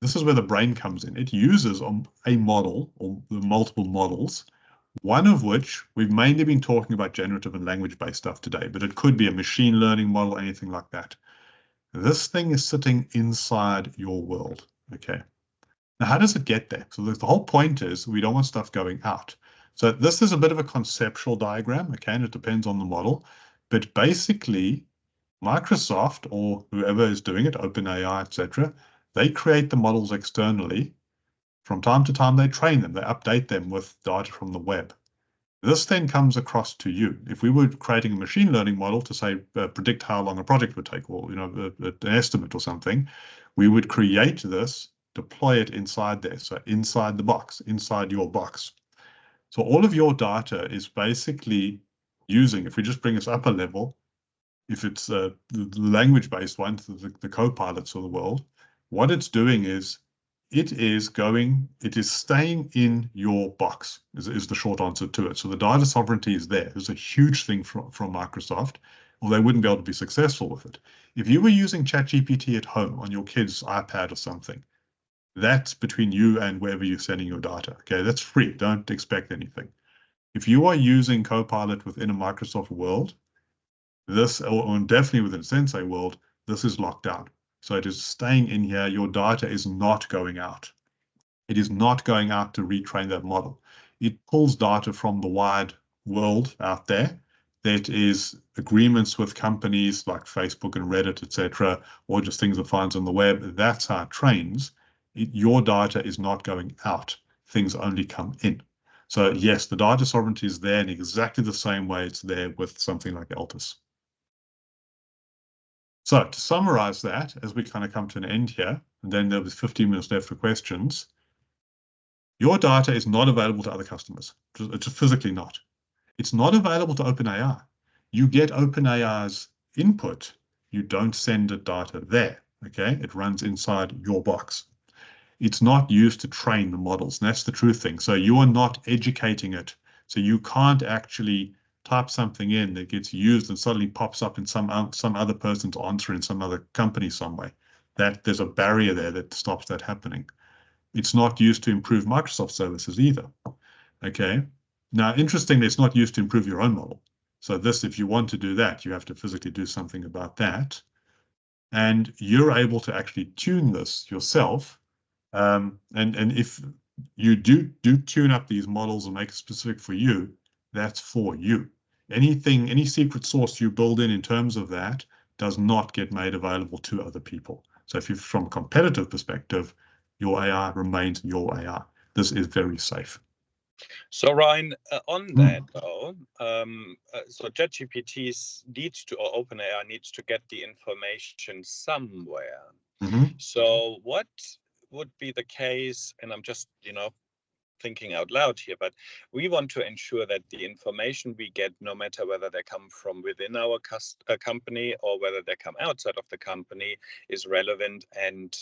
this is where the brain comes in. It uses a model or the multiple models, one of which we've mainly been talking about generative and language-based stuff today, but it could be a machine learning model, anything like that. This thing is sitting inside your world, okay? Now, how does it get there? So the whole point is we don't want stuff going out. So this is a bit of a conceptual diagram, okay, and it depends on the model. But basically, Microsoft or whoever is doing it, OpenAI, etc., they create the models externally. From time to time, they train them, they update them with data from the web. This then comes across to you. If we were creating a machine learning model to say predict how long a project would take, or an estimate or something, we would create this, deploy it inside there. So inside the box, inside your box. So all of your data is basically using, if we just bring us up a level, if it's the language-based one, the co-pilots of the world, what it's doing is it is staying in your box, is the short answer to it. So the data sovereignty is there. There's a huge thing from Microsoft, or they wouldn't be able to be successful with it. If you were using ChatGPT at home on your kid's iPad or something, that's between you and wherever you're sending your data. Okay, that's free. Don't expect anything. If you are using Copilot within a Microsoft world, this, or definitely within Sensei world, this is locked down. So it is staying in here. Your data is not going out. It is not going out to retrain that model. It pulls data from the wide world out there. That is agreements with companies like Facebook and Reddit, etc., or just things it finds on the web. That's how it trains. Your data is not going out. Things only come in. So yes, the data sovereignty is there in exactly the same way it's there with something like Altus. So to summarize that, as we kind of come to an end here, and then there was 15 minutes left for questions, your data is not available to other customers. It's just physically not. It's not available to OpenAI. You get OpenAI's input. You don't send the data there, okay? It runs inside your box. It's not used to train the models, and that's the true thing. So you are not educating it. So you can't actually type something in that gets used and suddenly pops up in some other person's answer in some other company somewhere. That there's a barrier there that stops that happening. It's not used to improve Microsoft services either. Okay. Now, interestingly, it's not used to improve your own model. So this, if you want to do that, you have to physically do something about that. And you're able to actually tune this yourself. And if you do tune up these models and make it specific for you, that's for you. Any secret source you build in terms of that does not get made available to other people. So if you're from a competitive perspective, your AI remains your AI. This is very safe. So Ryan, on that though, so ChatGPT needs to, or OpenAI needs to get the information somewhere. So what would be the case, and I'm just, thinking out loud here, but we want to ensure that the information we get, no matter whether they come from within our company or whether they come outside of the company, is relevant and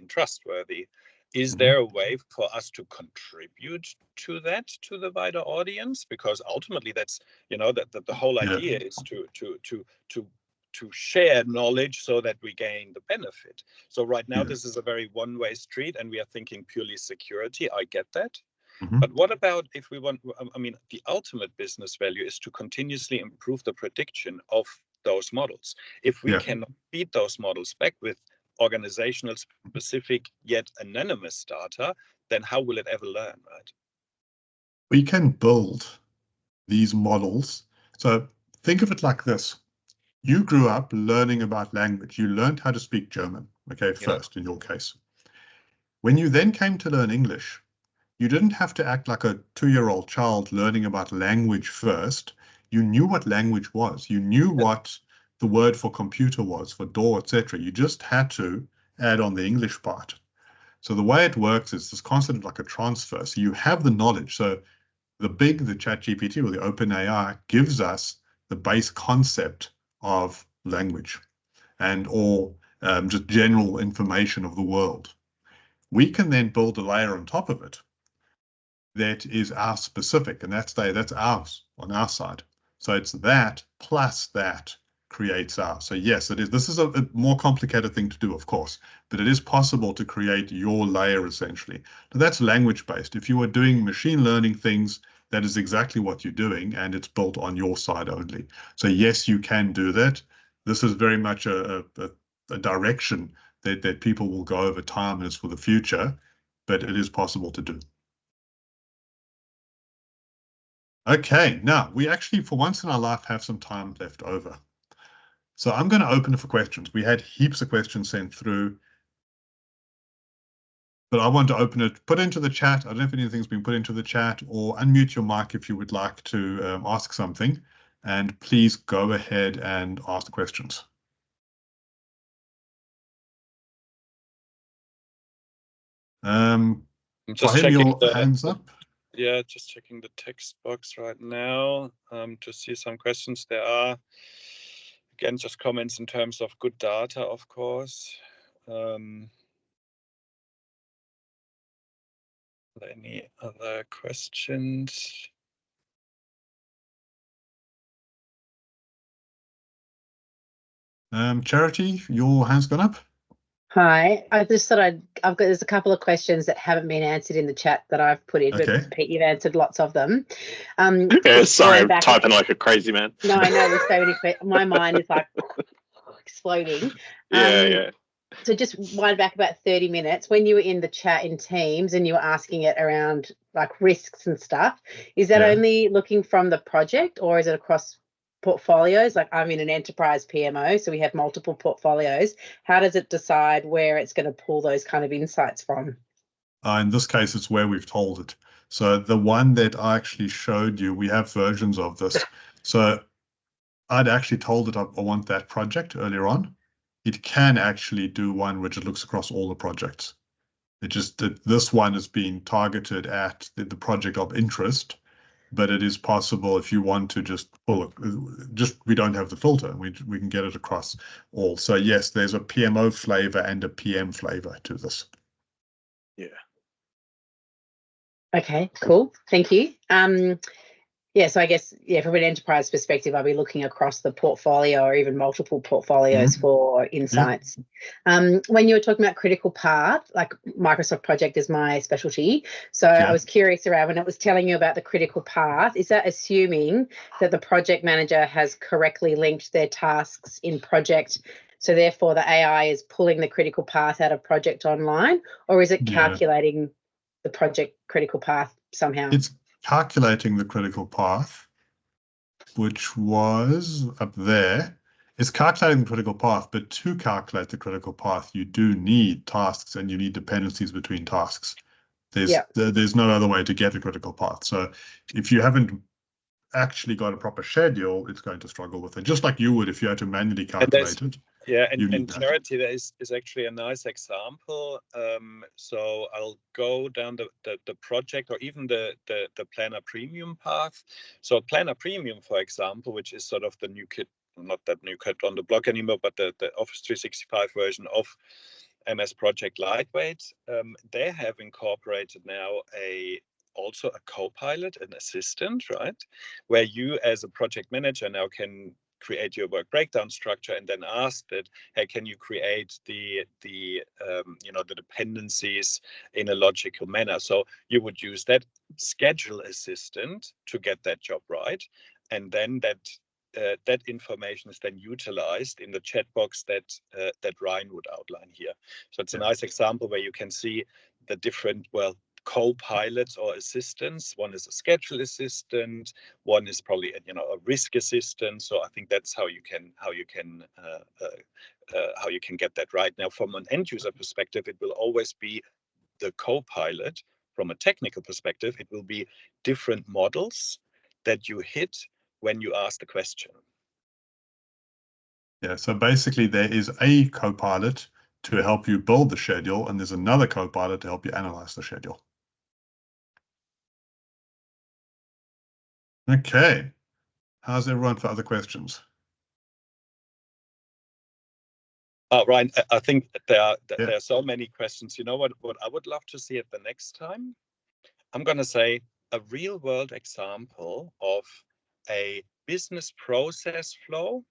trustworthy. Is there a way for us to contribute to that, to the wider audience? Because ultimately, that's that the whole idea is to share knowledge so that we gain the benefit. So right now, this is a very one-way street, and we are thinking purely security. I get that. But what about if we want, the ultimate business value is to continuously improve the prediction of those models. If we cannot feed those models back with organizational specific yet anonymous data, then how will it ever learn, right? We can build these models. So think of it like this. You grew up learning about language. You learned how to speak German, okay, first in your case. When you then came to learn English, you didn't have to act like a 2-year-old child learning about language first. You knew what language was. You knew what the word for computer was, for door, etc. You just had to add on the English part. So the way it works is this concept like a transfer. So you have the knowledge. So the ChatGPT or the OpenAI gives us the base concept of language and all just general information of the world. We can then build a layer on top of it that is our specific, and that's ours on our side. So it's that plus that creates ours. So yes, it is. This is a more complicated thing to do, of course, but it is possible to create your layer essentially. Now, that's language based. If you are doing machine learning things, that is exactly what you're doing, and it's built on your side only. So yes, you can do that. This is very much a direction that people will go over time, and it's for the future, but it is possible to do. Okay, now we actually, for once in our life, have some time left over. So I'm going to open it for questions. We had heaps of questions sent through, but I want to open it, put it into the chat. I don't know if anything's been put into the chat, or unmute your mic if you would like to ask something, and please go ahead and ask the questions. I'm just Fahim, checking your hands up. Yeah, just checking the text box right now to see some questions. There are, again, just comments in terms of good data, of course. Are there any other questions? Charity, your hand's gone up. Hi, I just thought there's a couple of questions that haven't been answered in the chat that I've put in, Okay. but Pete, you've answered lots of them. Yeah, sorry, I'm typing like a crazy man. No, I know there's so many questions. My mind is like exploding. Yeah. So just wind back about 30 minutes when you were in the chat in Teams and you were asking it around like risks and stuff. Is that only looking from the project, or is it across portfolios? Like I'm in an enterprise PMO, so we have multiple portfolios. How does it decide where it's going to pull those kind of insights from? In this case, it's where we've told it. So the one that I actually showed you, we have versions of this. So I'd actually told it I want that project earlier on. It can actually do one which it looks across all the projects. It just that this one is being targeted at the project of interest, but it is possible if you want to just pull it, we don't have the filter. We can get it across all. So yes, there's a PMO flavor and a PM flavor to this. Yeah. Okay, cool. Thank you. Yeah, so I guess, from an enterprise perspective, I'll be looking across the portfolio or even multiple portfolios for insights. When you were talking about critical path, like Microsoft Project is my specialty. So I was curious around when it was telling you about the critical path, is that assuming that the project manager has correctly linked their tasks in project? So therefore the AI is pulling the critical path out of project online, or is it calculating the project critical path somehow? It's calculating the critical path, which was up there. It's calculating the critical path, but to calculate the critical path, you do need tasks and you need dependencies between tasks. There's no other way to get a critical path. So if you haven't actually got a proper schedule, it's going to struggle with it, just like you would if you had to manually calculate it. Yeah, and Charity, that is actually a nice example. So I'll go down the project or even the Planner Premium path. So Planner Premium, for example, which is sort of the new kid, not that new kid on the block anymore, but the Office 365 version of MS Project Lightweight, they have incorporated now also a co-pilot, an assistant, right? Where you as a project manager now can create your work breakdown structure and then ask that, hey, can you create the dependencies in a logical manner? So you would use that schedule assistant to get that job right, and then that information is then utilized in the chat box that Ryan would outline here. So it's a nice example where you can see the different co-pilots or assistants. One is a schedule assistant, one is probably a risk assistant. So I think that's how you can get that right. Now, from an end user perspective, it will always be the co-pilot. From a technical perspective, it will be different models that you hit when you ask the question. Yeah, so basically there is a co-pilot to help you build the schedule, and there's another co-pilot to help you analyze the schedule. Okay. How's everyone for other questions? Ryan, I think there are so many questions. You know what I would love to see at the next time? I'm going to say a real world example of a business process flow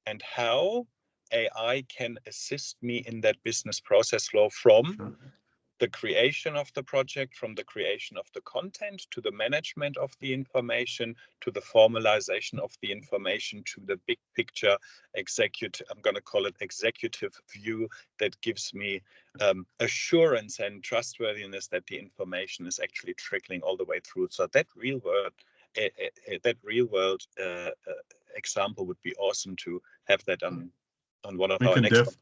and how AI can assist me in that business process flow from the creation of the project, from the creation of the content, to the management of the information, to the formalization of the information, to the big picture executive, I'm going to call it executive view, that gives me assurance and trustworthiness that the information is actually trickling all the way through. So that real world example would be awesome to have that on one of our next.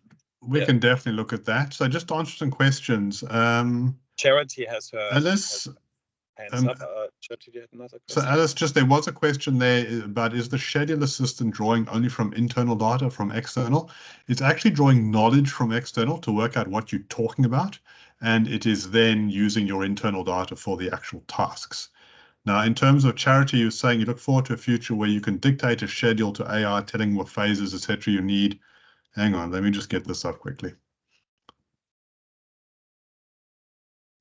We can definitely look at that. So just to answer some questions. Charity has her Alice. Hands up. Charity had another question. So Alice, there was a question there about, is the schedule assistant drawing only from internal data, from external? It's actually drawing knowledge from external to work out what you're talking about, and it is then using your internal data for the actual tasks. Now, in terms of Charity, you're saying you look forward to a future where you can dictate a schedule to AI, telling what phases, etc. you need. Hang on, let me just get this up quickly.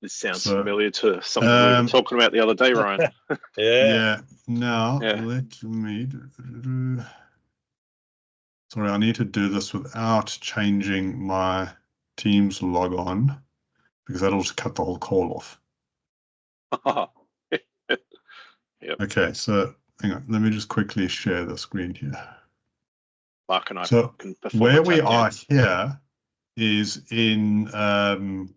This sounds familiar to something we were talking about the other day, Ryan. Yeah. Now, let me... Sorry, I need to do this without changing my Teams log on, because that'll just cut the whole call off. Yep. Okay, so hang on, let me just quickly share the screen here. Mark and I can perform where we are here is in the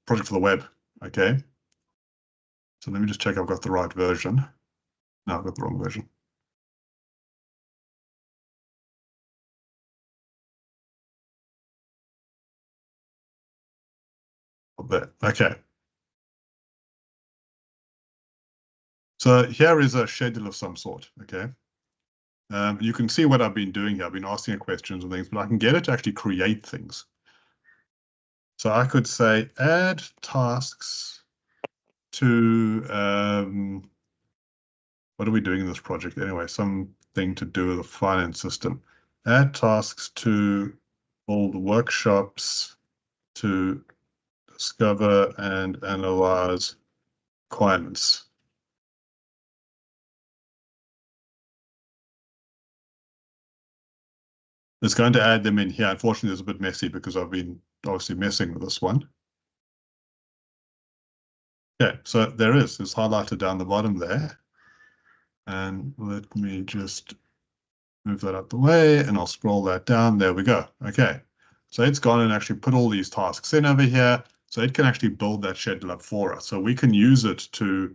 project for the web. Okay, so let me just check I've got the right version. No, I've got the wrong version. There. Okay. So here is a schedule of some sort. Okay. You can see what I've been doing here. I've been asking questions and things, but I can get it to actually create things. So I could say add tasks to, what are we doing in this project anyway? Something to do with the finance system. Add tasks to all the workshops to discover and analyze requirements. It's going to add them in here. Unfortunately, it's a bit messy because I've been obviously messing with this one. Okay, so there is. It's highlighted down the bottom there. And let me just move that out the way and I'll scroll that down. There we go. Okay, so it's gone and actually put all these tasks in over here. So it can actually build that schedule up for us. So we can use it to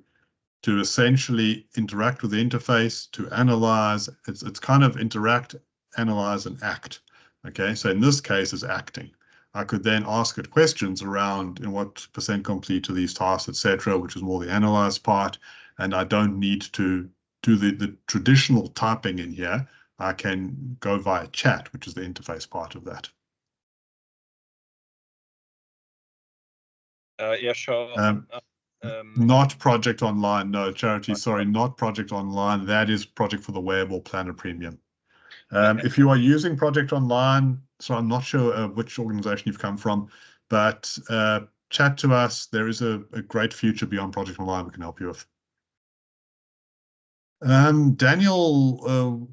essentially interact with the interface, to analyze. It's kind of interact, analyze, and act. Okay, so in this case, it's acting. I could then ask it questions around what percent complete to these tasks, etc., which is more the analyze part. And I don't need to do the traditional typing in here. I can go via chat, which is the interface part of that. Yeah, sure. Not Project Online, no, Charity, sorry, not Project Online. That is Project for the Web or Planner Premium. If you are using Project Online, so I'm not sure which organization you've come from, but chat to us. There is a great future beyond Project Online we can help you with. Daniel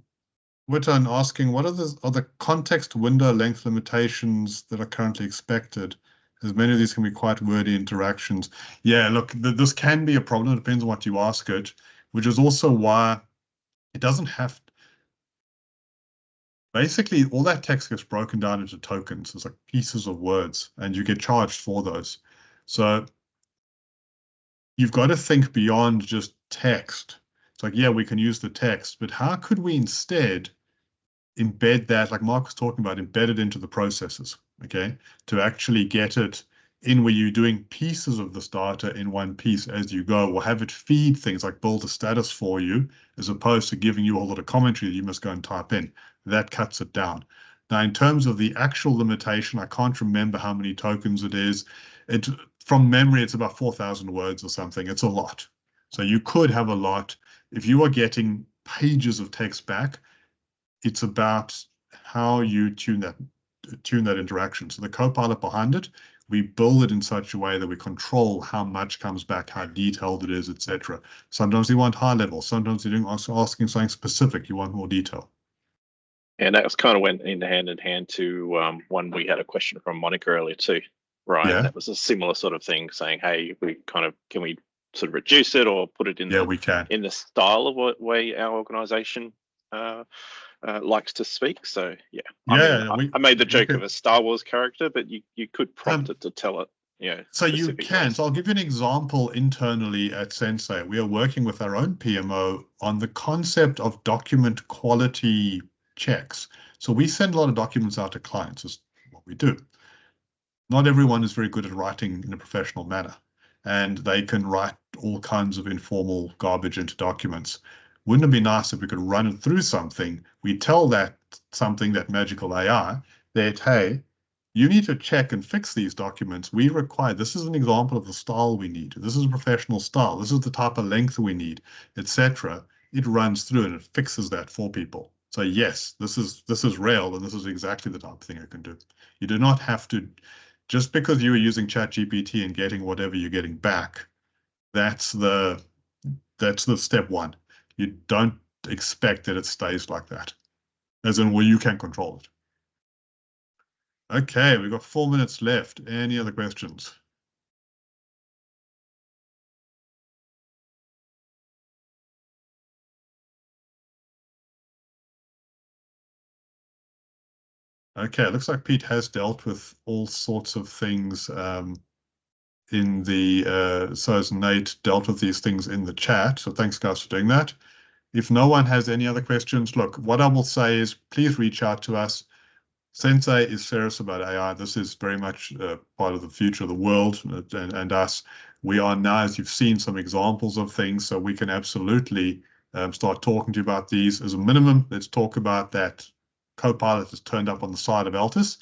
Witton asking, what are the context window length limitations that are currently expected? As many of these can be quite wordy interactions. Yeah, look, this can be a problem. It depends on what you ask it, which is also why it doesn't have. Basically, all that text gets broken down into tokens. It's like pieces of words, and you get charged for those. So you've got to think beyond just text. It's like, yeah, we can use the text, but how could we instead embed that, like Mark was talking about, embed it into the processes, okay, to actually get it in where you're doing pieces of this data in one piece as you go, or have it feed things like build a status for you, as opposed to giving you a lot of commentary that you must go and type in. That cuts it down. Now, in terms of the actual limitation, I can't remember how many tokens it is. From memory, it's about 4,000 words or something. It's a lot. So you could have a lot. if you are getting pages of text back, it's about how you tune that interaction. So the Copilot behind it, we build it in such a way that we control how much comes back, how detailed it is, etc. Sometimes you want high level, sometimes you're asking something specific, you want more detail. And that was kind of went in hand to one we had a question from Monica earlier too, Ryan. Yeah. That was a similar sort of thing, saying, hey, can we sort of reduce it or put it in we can. in the style of what way our organization likes to speak. So yeah, I made the joke of a Star Wars character, but you could prompt it to tell it. So you can. So I'll give you an example internally at Sensei. We are working with our own PMO on the concept of document quality checks. So we send a lot of documents out to clients, is what we do. Not everyone is very good at writing in a professional manner, and they can write all kinds of informal garbage into documents. Wouldn't it be nice if we could run it through something? We tell that magical AI that, hey, you need to check and fix these documents. We require, this is an example of the style we need. This is a professional style. This is the type of length we need, etc. It runs through and it fixes that for people. So yes, this is real, and this is exactly the type of thing it can do. You do not have to, just because you are using ChatGPT and getting whatever you're getting back, that's the step one. You don't expect that it stays like that, as in, well, you can control it. Okay, we've got 4 minutes left. Any other questions? Okay, it looks like Pete has dealt with all sorts of things in the, so has Nate dealt with these things in the chat. So thanks guys for doing that. If no one has any other questions, look, what I will say is please reach out to us. Sensei is serious about AI. This is very much part of the future of the world and us. We are now, as you've seen, some examples of things, so we can absolutely start talking to you about these. As a minimum, let's talk about that Copilot has turned up on the side of Altus.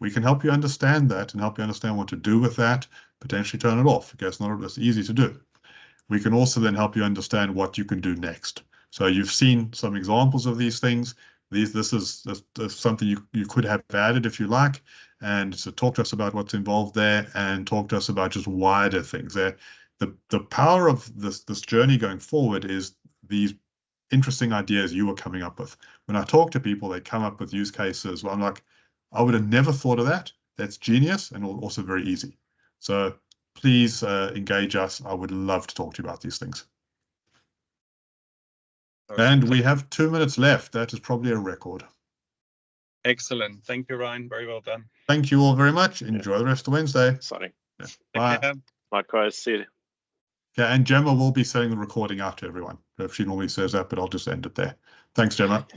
We can help you understand that and help you understand what to do with that, potentially turn it off. Okay, it's not as easy to do. We can also then help you understand what you can do next. So you've seen some examples of these things. This is something you could have added if you like, and so talk to us about what's involved there, and talk to us about just wider things there. The power of this journey going forward is these interesting ideas you were coming up with. When I talk to people, they come up with use cases where I'm like, I would have never thought of that. That's genius and also very easy. So please engage us. I would love to talk to you about these things. And we have 2 minutes left. That is probably a record. Excellent. Thank you, Ryan. Very well done. Thank you all very much. Enjoy the rest of Wednesday. Exciting. Yeah. Bye. Yeah. Likewise. See you. Yeah, and Gemma will be sending the recording out to everyone. She normally says that, but I'll just end it there. Thanks, Gemma.